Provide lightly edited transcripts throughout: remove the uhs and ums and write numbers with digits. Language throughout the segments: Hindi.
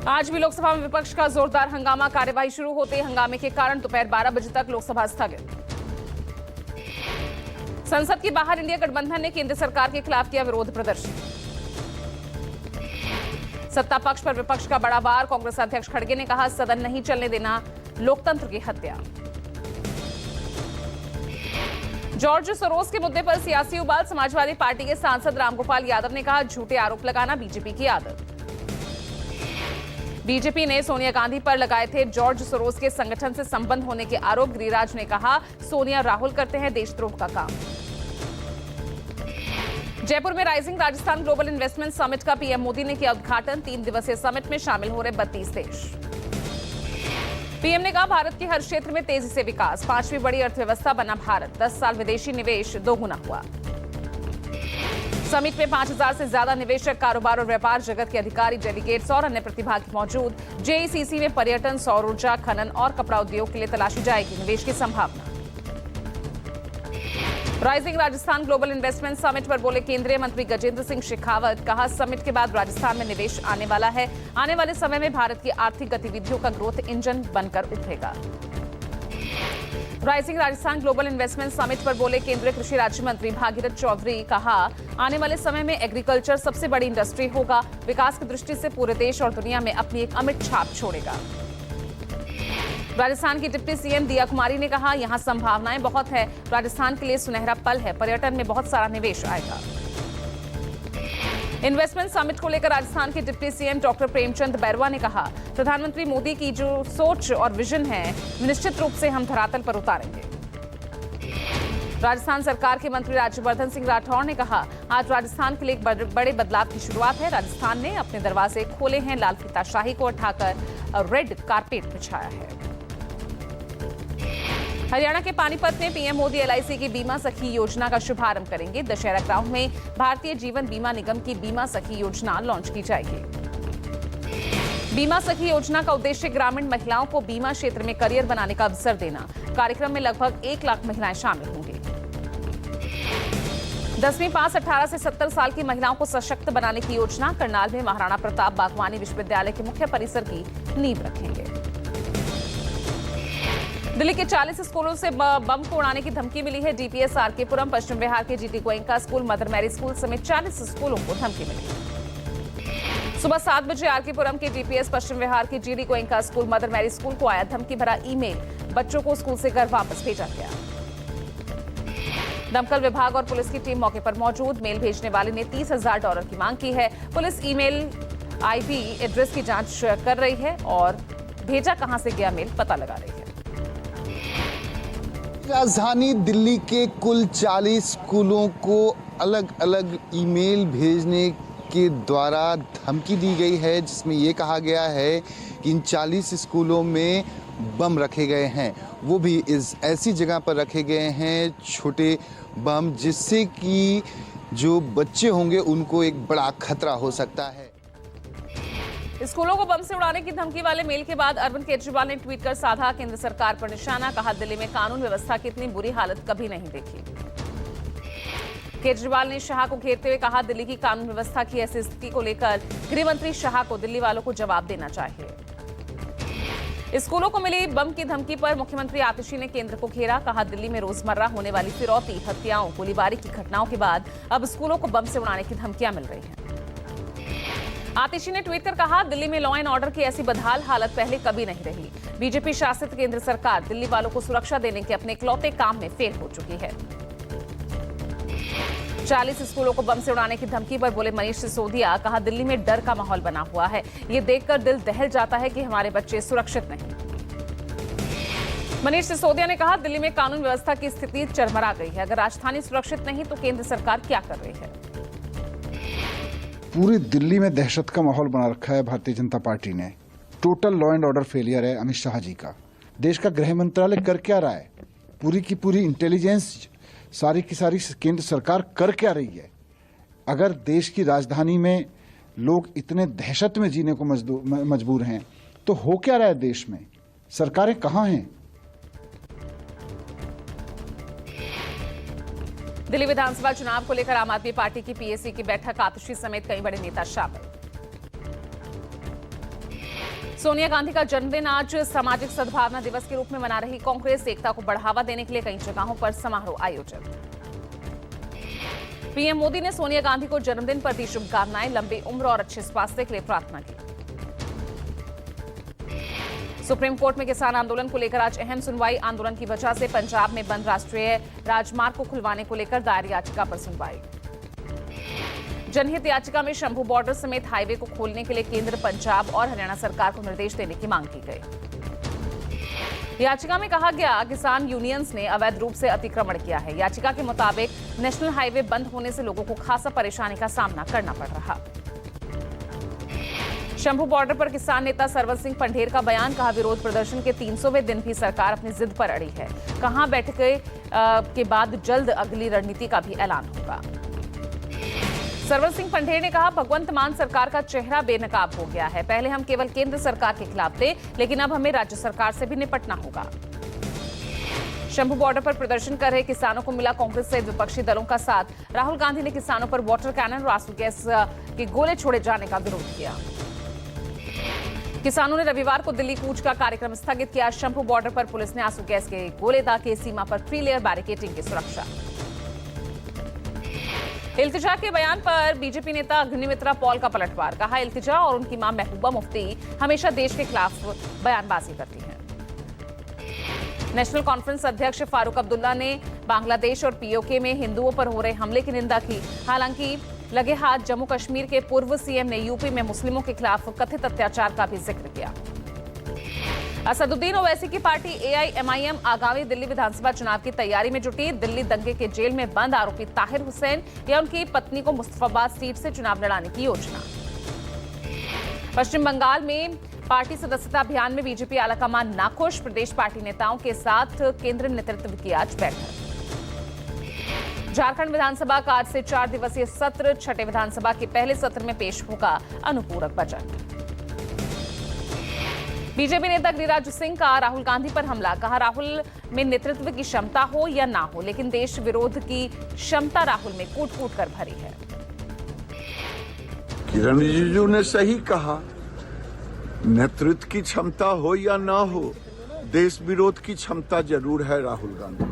आज भी लोकसभा में विपक्ष का जोरदार हंगामा। कार्यवाही शुरू होते ही हंगामे के कारण दोपहर 12 बजे तक लोकसभा स्थगित। संसद के बाहर इंडिया गठबंधन ने केंद्र सरकार के खिलाफ किया विरोध प्रदर्शन। सत्ता पक्ष पर विपक्ष का बड़ा वार। कांग्रेस अध्यक्ष खड़गे ने कहा, सदन नहीं चलने देना लोकतंत्र की हत्या। जॉर्ज सोरोस के मुद्दे पर सियासी उबाल। समाजवादी पार्टी के सांसद रामगोपाल यादव ने कहा, झूठे आरोप लगाना बीजेपी की आदत। बीजेपी ने सोनिया गांधी पर लगाए थे जॉर्ज सोरोस के संगठन से संबंध होने के आरोप। गिरिराज ने कहा, सोनिया राहुल करते हैं देशद्रोह का काम। जयपुर में rising Rajasthan global investment summit का पीएम मोदी ने किया उद्घाटन। 3 दिवसीय समिट में शामिल हो रहे 32 देश। पीएम ने कहा, भारत के हर क्षेत्र में तेजी से विकास। 5वीं बड़ी अर्थव्यवस्था बना भारत। 10 साल विदेशी निवेश दोगुना हुआ। समिट में 5000 से ज्यादा निवेशक, कारोबार और व्यापार जगत के अधिकारी, डेलीगेट्स और अन्य प्रतिभागी मौजूद। जेईसीसी में पर्यटन, सौर ऊर्जा, खनन और कपड़ा उद्योग के लिए तलाशी जाएगी निवेश की संभावना। Rising Rajasthan global investment summit पर बोले केंद्रीय मंत्री गजेंद्र सिंह शेखावत। कहा, समिट के बाद राजस्थान में निवेश आने वाला है। आने वाले समय में भारत की आर्थिक गतिविधियों का ग्रोथ इंजन बनकर उभरेगा। Rising Rajasthan global investment summit पर बोले केंद्रीय कृषि राज्य मंत्री भागीरथ चौधरी। कहा, आने वाले समय में एग्रीकल्चर सबसे बड़ी इंडस्ट्री होगा। विकास की दृष्टि से पूरे देश और दुनिया में अपनी एक अमिट छाप छोड़ेगा। राजस्थान की डिप्टी सीएम दिया कुमारी ने कहा, यहां संभावनाएं बहुत है। राजस्थान के लिए सुनहरा पल है। पर्यटन में बहुत सारा निवेश आएगा। इन्वेस्टमेंट समिट को लेकर राजस्थान के deputy CM doctor Premchand Bairwa ने कहा, प्रधानमंत्री मोदी की जो सोच और विजन है निश्चित रूप से हम धरातल पर उतारेंगे। राजस्थान सरकार के मंत्री राज्यवर्धन सिंह राठौर ने कहा, आज राजस्थान के लिए एक बड़े बदलाव की शुरुआत है। राजस्थान ने अपने दरवाजे खोले हैं। लाल फीताशाही को उठाकर रेड कारपेट बिछाया है। हरियाणा के पानीपत में पीएम मोदी एलआईसी की बीमा सखी योजना का शुभारंभ करेंगे। दशहरा ग्राउंड में भारतीय जीवन बीमा निगम की बीमा सखी योजना लॉन्च की जाएगी। बीमा सखी योजना का उद्देश्य ग्रामीण महिलाओं को बीमा क्षेत्र में करियर बनाने का अवसर देना। कार्यक्रम में लगभग 1 लाख महिलाएं शामिल होंगी। 10वीं पास 18 से 70 साल की महिलाओं को सशक्त बनाने की योजना। करनाल में महाराणा प्रताप बागवानी विश्वविद्यालय के मुख्य परिसर की नींव रखेंगे। दिल्ली के 40 स्कूलों से बम को उड़ाने की धमकी मिली है। डीपीएस आरकेपुरम, पश्चिम बिहार के GT Goenka school, mother Mary school समेत 40 स्कूलों को धमकी मिली। सुबह 7 बजे आरकेपुरम के डीपीएस, पश्चिम बिहार के GT Goenka school, mother Mary school को आया धमकी भरा ईमेल। बच्चों को स्कूल से घर वापस भेजा गया। दमकल विभाग और पुलिस की टीम मौके पर मौजूद। मेल भेजने वाले ने $30,000 की मांग की है। पुलिस ईमेल आईपी एड्रेस की जांच कर रही है और भेजा कहां से गया मेल पता लगा रही है। राजधानी दिल्ली के कुल 40 स्कूलों को अलग अलग ईमेल भेजने के द्वारा धमकी दी गई है, जिसमें ये कहा गया है कि इन 40 स्कूलों में बम रखे गए हैं। वो भी इस ऐसी जगह पर रखे गए हैं छोटे बम, जिससे कि जो बच्चे होंगे उनको एक बड़ा खतरा हो सकता है। स्कूलों को बम से उड़ाने की धमकी वाले मेल के बाद अरविंद केजरीवाल ने ट्वीट कर साधा केंद्र सरकार पर निशाना। कहा, दिल्ली में कानून व्यवस्था की इतनी बुरी हालत कभी नहीं देखी। केजरीवाल ने शाह को घेरते हुए कहा, दिल्ली की कानून व्यवस्था की ऐसी स्थिति को लेकर गृह मंत्री शाह को दिल्ली वालों को जवाब देना चाहिए। स्कूलों को मिली बम की धमकी पर मुख्यमंत्री आतिशी ने केंद्र को घेरा। कहा, दिल्ली में रोजमर्रा होने वाली फिरौती, हत्याओं, गोलीबारी की घटनाओं के बाद अब स्कूलों को बम से उड़ाने की धमकियां मिल रही हैं। आतिशी ने ट्वीट कर कहा, दिल्ली में लॉ एंड ऑर्डर की ऐसी बदहाल हालत पहले कभी नहीं रही। बीजेपी शासित केंद्र सरकार दिल्ली वालों को सुरक्षा देने के अपने इकलौते काम में फेल हो चुकी है। 40 स्कूलों को बम से उड़ाने की धमकी पर बोले मनीष सिसोदिया। कहा, दिल्ली में डर का माहौल बना हुआ है। ये देखकर दिल दहल जाता है कि हमारे बच्चे सुरक्षित नहीं। मनीष सिसोदिया ने कहा, दिल्ली में कानून व्यवस्था की स्थिति चरमरा गई है। अगर राजधानी सुरक्षित नहीं तो केंद्र सरकार क्या कर रही है। पूरी दिल्ली में दहशत का माहौल बना रखा है भारतीय जनता पार्टी ने। Total law and order failure है अमित शाह जी का। देश का गृह मंत्रालय कर क्या रहा है? पूरी की पूरी इंटेलिजेंस, सारी की सारी केंद्र सरकार कर क्या रही है? अगर देश की राजधानी में लोग इतने दहशत में जीने को मजबूर हैं तो हो क्या रहा है देश में? सरकारें कहाँ हैं? दिल्ली विधानसभा चुनाव को लेकर आम आदमी पार्टी की पीएसी की बैठक। आतिशी समेत कई बड़े नेता शामिल। सोनिया गांधी का जन्मदिन आज सामाजिक सद्भावना दिवस के रूप में मना रही कांग्रेस। एकता को बढ़ावा देने के लिए कई जगहों पर समारोह आयोजित। पीएम मोदी ने सोनिया गांधी को जन्मदिन पर दी शुभकामनाएं, लंबी उम्र और अच्छे स्वास्थ्य के लिए प्रार्थना की। सुप्रीम कोर्ट में किसान आंदोलन को लेकर आज अहम सुनवाई। आंदोलन की वजह से पंजाब में बंद राष्ट्रीय राजमार्ग को खुलवाने को लेकर दायर याचिका पर सुनवाई। जनहित याचिका में शंभू बॉर्डर समेत हाईवे को खोलने के लिए केंद्र, पंजाब और हरियाणा सरकार को निर्देश देने की मांग की गई। याचिका में कहा गया किसान यूनियंस ने अवैध रूप से अतिक्रमण किया है। याचिका के मुताबिक नेशनल हाईवे बंद होने से लोगों को खासा परेशानी का सामना करना पड़ रहा। शंभू बॉर्डर पर किसान नेता सरवन सिंह पंढेर का बयान। कहा विरोध प्रदर्शन के 300वें दिन भी सरकार अपनी जिद पर अड़ी है। कहा बैठक के बाद जल्द अगली रणनीति का भी ऐलान होगा। सरवन सिंह पंढेर ने कहा भगवंत मान सरकार का चेहरा बेनकाब हो गया है। पहले हम केवल केंद्र सरकार के खिलाफ थे, लेकिन अब हमें राज्य सरकार से भी निपटना होगा। शंभू बॉर्डर पर प्रदर्शन कर रहे किसानों को मिला कांग्रेस सहित विपक्षी दलों का साथ। राहुल गांधी ने किसानों पर वाटर कैनन और आंसू गैस के गोले छोड़े जाने का विरोध किया। किसानों ने रविवार को दिल्ली कूच का कार्यक्रम स्थगित किया। शंभू बॉर्डर पर पुलिस ने आंसू गैस के गोले दागे। सीमा पर 3 लेयर बैरिकेडिंग की सुरक्षा। इल्तिजा के बयान पर बीजेपी नेता अग्निमित्रा पॉल का पलटवार। कहा इल्तिजा और उनकी मां महबूबा मुफ्ती हमेशा देश के खिलाफ बयानबाजी करती हैं। नेशनल कॉन्फ्रेंस अध्यक्ष फारूक अब्दुल्ला ने बांग्लादेश और पीओके में हिंदुओं पर हो रहे हमले की निंदा की। हालांकि लगे हाथ जम्मू कश्मीर के पूर्व सीएम ने यूपी में मुस्लिमों के खिलाफ कथित अत्याचार का भी जिक्र किया। असदुद्दीन ओवैसी की पार्टी एआईएमआईएम आगामी दिल्ली विधानसभा चुनाव की तैयारी में जुटी। दिल्ली दंगे के जेल में बंद आरोपी ताहिर हुसैन या उनकी पत्नी को मुस्तफाबाद सीट से चुनाव लड़ाने की योजना। पश्चिम बंगाल में पार्टी सदस्यता अभियान में बीजेपी आलाकमान नाखुश। प्रदेश पार्टी नेताओं के साथ केंद्र नेतृत्व की आज बैठक। झारखंड विधानसभा का आज से 4 दिवसीय सत्र। छठे विधानसभा के पहले सत्र में पेश होगा अनुपूरक बजट। बीजेपी नेता गिरिराज सिंह का राहुल गांधी पर हमला। कहा राहुल में नेतृत्व की क्षमता हो या ना हो, लेकिन देश विरोध की क्षमता राहुल में कूट कूट कर भरी है। किरण रिजिजू ने सही कहा, नेतृत्व की क्षमता हो या ना हो, देश विरोध की क्षमता जरूर है राहुल गांधी।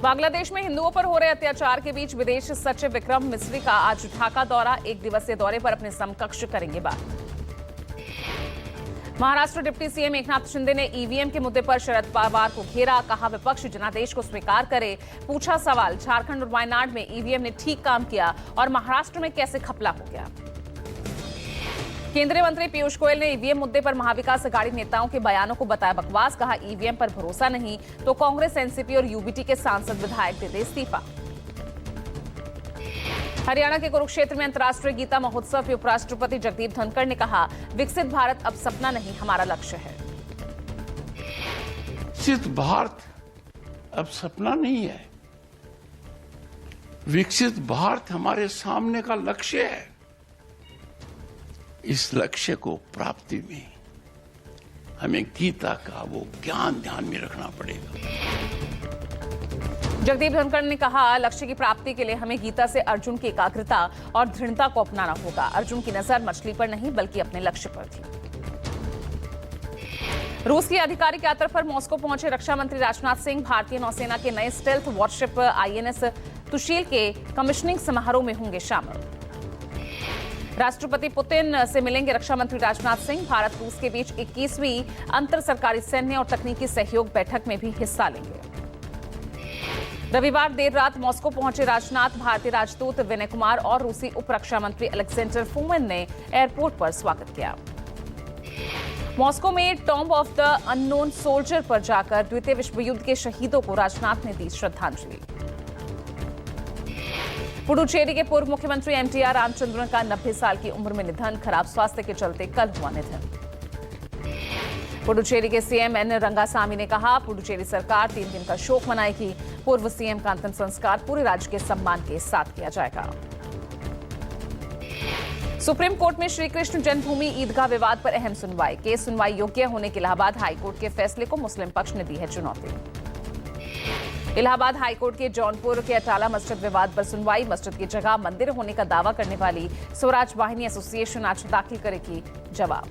बांग्लादेश में हिंदुओं पर हो रहे अत्याचार के बीच विदेश सचिव विक्रम मिस्री का आज ढाका दौरा। 1 दिवसीय दौरे पर अपने समकक्ष करेंगे बात। महाराष्ट्र डिप्टी सीएम एकनाथ शिंदे ने ईवीएम के मुद्दे पर शरद पवार को घेरा। कहा विपक्ष जनादेश को स्वीकार करे। पूछा सवाल, झारखंड और वायनाड में ईवीएम ने ठीक काम किया और महाराष्ट्र में कैसे घपला हो गया। केंद्रीय मंत्री पीयूष गोयल ने ईवीएम मुद्दे पर महाविकास अघाड़ी नेताओं के बयानों को बताया बकवास। कहा ईवीएम पर भरोसा नहीं तो कांग्रेस, एनसीपी और यूबीटी के सांसद विधायक दे दे इस्तीफा। हरियाणा के कुरुक्षेत्र में अंतर्राष्ट्रीय गीता महोत्सव के उपराष्ट्रपति जगदीप धनखड़ ने कहा विकसित भारत अब सपना नहीं हमारा लक्ष्य है। विकसित भारत अब सपना नहीं है, विकसित भारत हमारे सामने का लक्ष्य है। इस लक्ष्य को प्राप्ति में हमें गीता का वो ज्ञान ध्यान में रखना पड़ेगा। जगदीप धनखड़ ने कहा लक्ष्य की प्राप्ति के लिए हमें गीता से अर्जुन की एकाग्रता और दृढ़ता को अपनाना होगा। अर्जुन की नजर मछली पर नहीं बल्कि अपने लक्ष्य पर थी। रूस की आधिकारिक यात्रा पर मॉस्को पहुंचे रक्षा मंत्री राजनाथ सिंह भारतीय नौसेना के नए स्टेल्थ वॉरशिप आईएनएस तुशील के कमिश्निंग समारोह में होंगे शामिल। राष्ट्रपति पुतिन से मिलेंगे रक्षा मंत्री राजनाथ सिंह। भारत रूस के बीच 21वीं अंतर सरकारी सैन्य और तकनीकी सहयोग बैठक में भी हिस्सा लेंगे। रविवार देर रात मॉस्को पहुंचे राजनाथ। भारतीय राजदूत विनय कुमार और रूसी उप रक्षा मंत्री अलेक्जेंडर फोमेन ने एयरपोर्ट पर स्वागत किया। मॉस्को में tomb of the unknown soldier पर जाकर द्वितीय विश्व युद्ध के शहीदों को राजनाथ ने दी श्रद्धांजलि। पुडुचेरी के पूर्व मुख्यमंत्री एमटीआर रामचंद्रन का 90 साल की उम्र में निधन। खराब स्वास्थ्य के चलते कल हुआ निधन। पुडुचेरी के सीएम एन रंगासामी ने कहा पुडुचेरी सरकार 3 दिन का शोक मनाएगी। पूर्व सीएम का अंतिम संस्कार पूरे राज्य के सम्मान के साथ किया जाएगा। सुप्रीम कोर्ट में श्री कृष्ण जन्मभूमि ईदगाह विवाद पर अहम सुनवाई। केस सुनवाई योग्य होने के इलाहाबाद हाईकोर्ट के फैसले को मुस्लिम पक्ष ने दी है चुनौती। इलाहाबाद हाईकोर्ट के जौनपुर के अटाला मस्जिद विवाद पर सुनवाई। मस्जिद की जगह मंदिर होने का दावा करने वाली स्वराज वाहिनी एसोसिएशन आज दाखिल करेगी जवाब।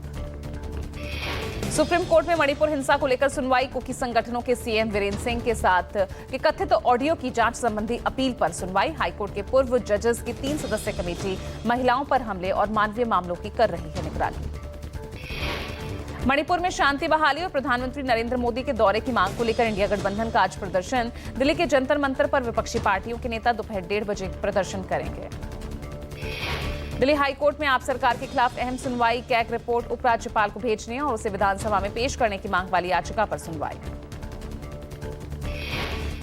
सुप्रीम कोर्ट में मणिपुर हिंसा को लेकर सुनवाई। कुकी संगठनों के सीएम वीरेंद्र सिंह के साथ के कथित ऑडियो की जांच संबंधी अपील पर सुनवाई। हाईकोर्ट के पूर्व जजेस की 3 सदस्यीय कमेटी महिलाओं पर हमले और मानवीय मामलों की कर रही है निगरानी। मणिपुर में शांति बहाली और प्रधानमंत्री नरेंद्र मोदी के दौरे की मांग को लेकर इंडिया गठबंधन का आज प्रदर्शन। दिल्ली के जंतर मंतर पर विपक्षी पार्टियों के नेता दोपहर 1:30 बजे प्रदर्शन करेंगे। दिल्ली हाईकोर्ट में आप सरकार के खिलाफ अहम सुनवाई। कैग रिपोर्ट उपराज्यपाल को भेजने और उसे विधानसभा में पेश करने की मांग वाली याचिका पर सुनवाई।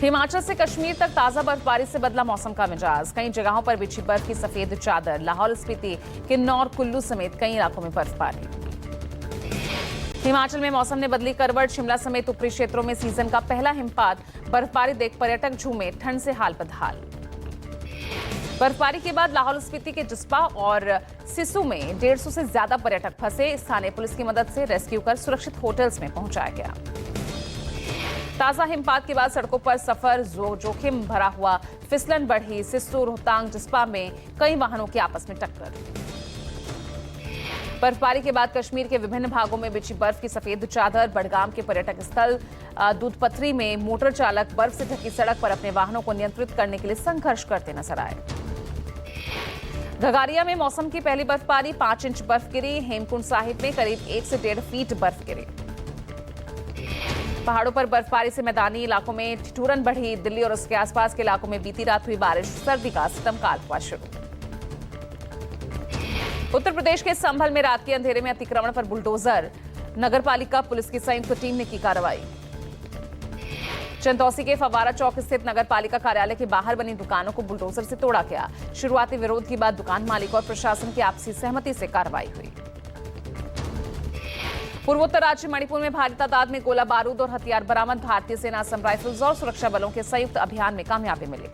हिमाचल से कश्मीर तक ताजा बर्फबारी से बदला मौसम का मिजाज। कई जगहों पर बिछी बर्फ की सफेद चादर। लाहौल स्पीति, किन्नौर, कुल्लू समेत कई इलाकों में बर्फबारी। हिमाचल में मौसम ने बदली करवट। शिमला समेत ऊपरी क्षेत्रों में सीजन का पहला हिमपात। बर्फबारी देख पर्यटक झूमे, ठंड से हाल बदहाल। बर्फबारी के बाद लाहौल स्पीति के जिस्पा और सिसु में 150 से ज्यादा पर्यटक फंसे। स्थानीय पुलिस की मदद से रेस्क्यू कर सुरक्षित होटल्स में पहुंचाया गया। ताजा हिमपात के बाद सड़कों पर सफर जोखिम भरा हुआ। फिसलन बढ़ी। सिसु, रोहतांग, जिस्पा में कई वाहनों की आपस में टक्कर। बर्फबारी के बाद कश्मीर के विभिन्न भागों में बिछी बर्फ की सफेद चादर। बडगाम के पर्यटक स्थल दूधपथरी में मोटर चालक बर्फ से ढकी सड़क पर अपने वाहनों को नियंत्रित करने के लिए संघर्ष करते नजर आए। घगारिया में मौसम की पहली बर्फबारी। 5 इंच बर्फ गिरी। हेमकुंड साहिब में करीब 1 से 1.5 फीट बर्फ गिरी। पहाड़ों पर बर्फबारी से मैदानी इलाकों में ठिठुरन बढ़ी। दिल्ली और उसके आसपास के इलाकों में बीती रात हुई बारिश। सर्दी का सितमकाल हुआ शुरू। उत्तर प्रदेश के संभल में रात के अंधेरे में अतिक्रमण पर बुलडोजर। नगरपालिका पुलिस की संयुक्त टीम ने की कार्रवाई। चंदौसी के फवारा चौक स्थित नगरपालिका कार्यालय के बाहर बनी दुकानों को बुलडोजर से तोड़ा गया। शुरुआती विरोध के बाद दुकान मालिक और प्रशासन की आपसी सहमति से कार्रवाई हुई। पूर्वोत्तर राज्य मणिपुर में भारी तादाद में गोला बारूद और हथियार बरामद। भारतीय सेना, असम राइफल्स और सुरक्षा बलों के संयुक्त अभियान में कामयाबी मिली।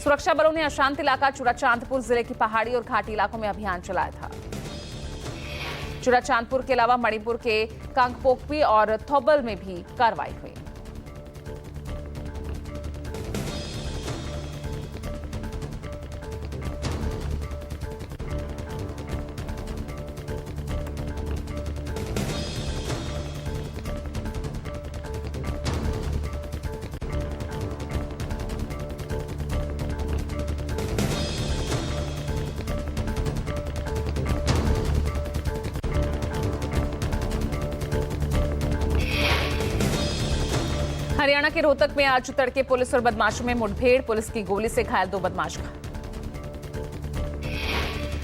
सुरक्षा बलों ने अशांत इलाका चूड़ाचांदपुर जिले की पहाड़ी और घाटी इलाकों में अभियान चलाया था। चूड़ाचांदपुर के अलावा मणिपुर के कांगपोकपी और थौबल में भी कार्रवाई हुई। हरियाणा के रोहतक में आज तड़के पुलिस और बदमाशों में मुठभेड़। पुलिस की गोली से घायल 2 बदमाश घायल।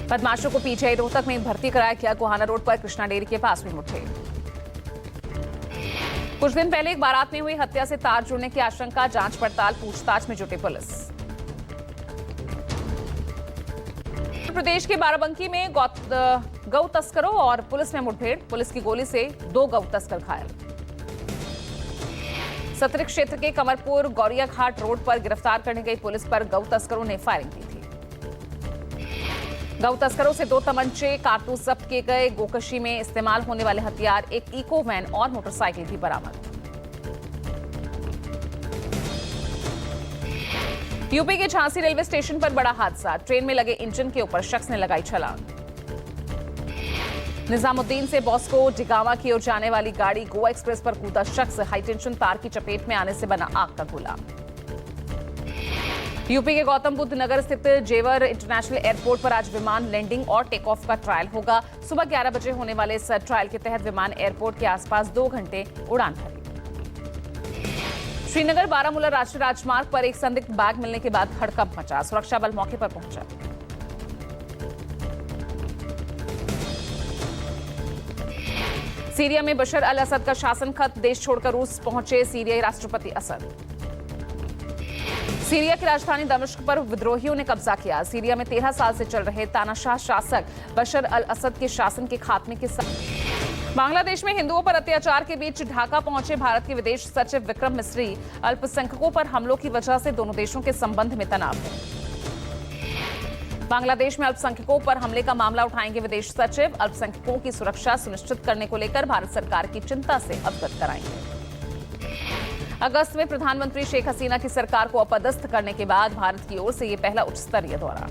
बदमाशों को पीजीआई रोहतक में भर्ती कराया गया। गोहाना रोड पर कृष्णा डेयरी के पास हुई मुठभेड़। कुछ दिन पहले एक बारात में हुई हत्या से तार जुड़ने की आशंका। जांच पड़ताल पूछताछ में जुटी पुलिस। उत्तर प्रदेश के बाराबंकी में गौ तस्करों और पुलिस में मुठभेड़। पुलिस की गोली से 2 गौ तस्कर घायल। सतरी क्षेत्र के कमरपुर गौरिया घाट रोड पर गिरफ्तार करने गई पुलिस पर गौ तस्करों ने फायरिंग की थी। गौ तस्करों से 2 तमंचे, कारतूस जब्त किए गए। गोकशी में इस्तेमाल होने वाले हथियार, एक इको वैन और मोटरसाइकिल भी बरामद। यूपी के झांसी रेलवे स्टेशन पर बड़ा हादसा। ट्रेन में लगे इंजन के ऊपर शख्स ने लगाई छलांग। निजामुद्दीन से बॉस्को डिगावा की ओर जाने वाली गाड़ी गोवा एक्सप्रेस पर कूदा शख्स। हाईटेंशन तार की चपेट में आने से बना आग का गोला। यूपी के गौतम बुद्ध नगर स्थित जेवर इंटरनेशनल एयरपोर्ट पर आज विमान लैंडिंग और टेक ऑफ का ट्रायल होगा। सुबह 11 बजे होने वाले इस ट्रायल के तहत विमान एयरपोर्ट के आसपास 2 घंटे उड़ान भरी। श्रीनगर बारामूला राष्ट्रीय राजमार्ग पर एक संदिग्ध बैग मिलने के बाद हड़कंप मचा। सुरक्षा बल मौके पर पहुंचा। सीरिया में बशर अल असद का शासन खत्म। देश छोड़कर रूस पहुंचे सीरियाई राष्ट्रपति असद। सीरिया की राजधानी दमिश्क पर विद्रोहियों ने कब्जा किया। सीरिया में 13 साल से चल रहे तानाशाह शासक बशर अल असद के शासन के खात्मे के साथ बांग्लादेश में हिंदुओं पर अत्याचार के बीच ढाका पहुंचे भारत के विदेश सचिव विक्रम मिस्री। अल्पसंख्यकों पर हमलों की वजह से दोनों देशों के संबंध में तनाव है। बांग्लादेश में अल्पसंख्यकों पर हमले का मामला उठाएंगे विदेश सचिव। अल्पसंख्यकों की सुरक्षा सुनिश्चित करने को लेकर भारत सरकार की चिंता से अवगत कराएंगे। अगस्त में प्रधानमंत्री शेख हसीना की सरकार को अपदस्थ करने के बाद भारत की ओर से ये पहला उच्च स्तरीय दौरा।